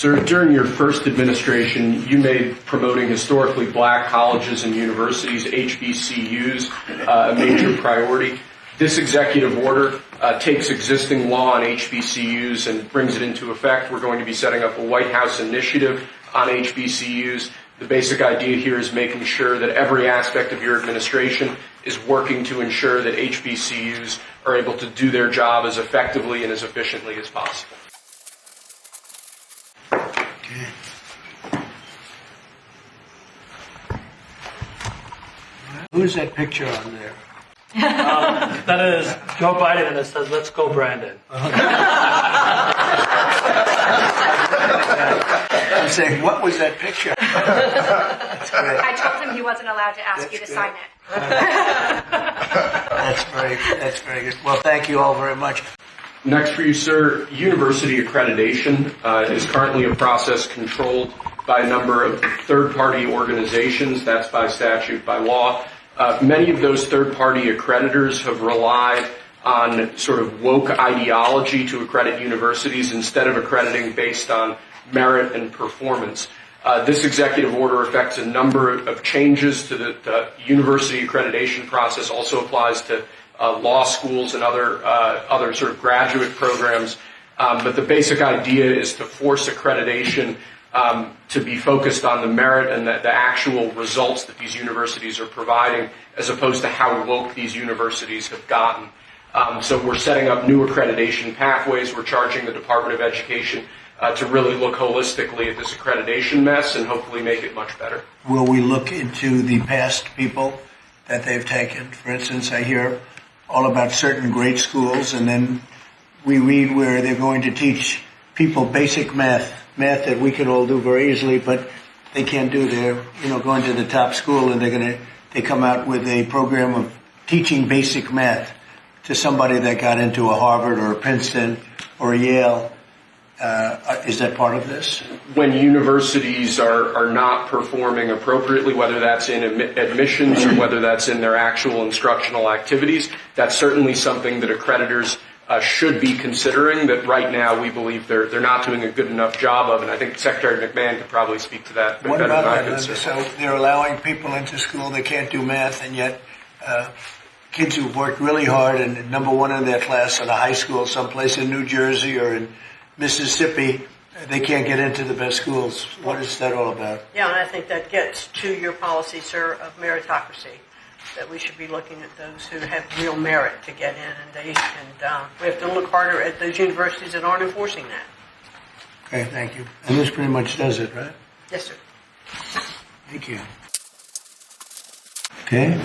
Sir, during your first administration, you made promoting historically black colleges and universities, HBCUs, a major priority. This executive order takes existing law on HBCUs and brings it into effect. We're going to be setting up a White House initiative on HBCUs. The basic idea here is making sure that every aspect of your administration is working to ensure that HBCUs are able to do their job as effectively and as efficiently as possible. Who's that picture on there? That is Joe Biden, and it says, "Let's go, Brandon." I'm saying, what was that picture? That's great. I told him he wasn't allowed to ask you to sign it. That's very good. Well, thank you all very much. Next for you, sir, university accreditation is currently a process controlled by a number of third-party organizations. That's by statute, by law. Many of those third-party accreditors have relied on sort of woke ideology to accredit universities instead of accrediting based on merit and performance. This executive order affects a number of changes to the university accreditation process, also applies to law schools and other sort of graduate programs. But the basic idea is to force accreditation to be focused on the merit and the actual results that these universities are providing, as opposed to how woke these universities have gotten. So we're setting up new accreditation pathways. We're charging the Department of Education to really look holistically at this accreditation mess and hopefully make it much better. Will we look into the past people that they've taken? For instance, I hear all about certain great schools, and then we read where they're going to teach people basic math that we can all do very easily, but they can't do. They're, going to the top school, and they come out with a program of teaching basic math to somebody that got into a Harvard or a Princeton or a Yale. Is that part of this? When universities are not performing appropriately, whether that's in admissions or whether that's in their actual instructional activities, that's certainly something that accreditors should be considering, that right now we believe they're not doing a good enough job of, and I think Secretary McMahon could probably speak to that better than I could. So they're allowing people into school that can't do math, and yet kids who've worked really hard and number one in their class in a high school someplace in New Jersey or in Mississippi, they can't get into the best schools. What is that all about? Yeah, and I think that gets to your policy, sir, of meritocracy, that we should be looking at those who have real merit to get in, and we have to look harder at those universities that aren't enforcing that. Okay, thank you. And this pretty much does it, right? Yes, sir. Thank you. Okay.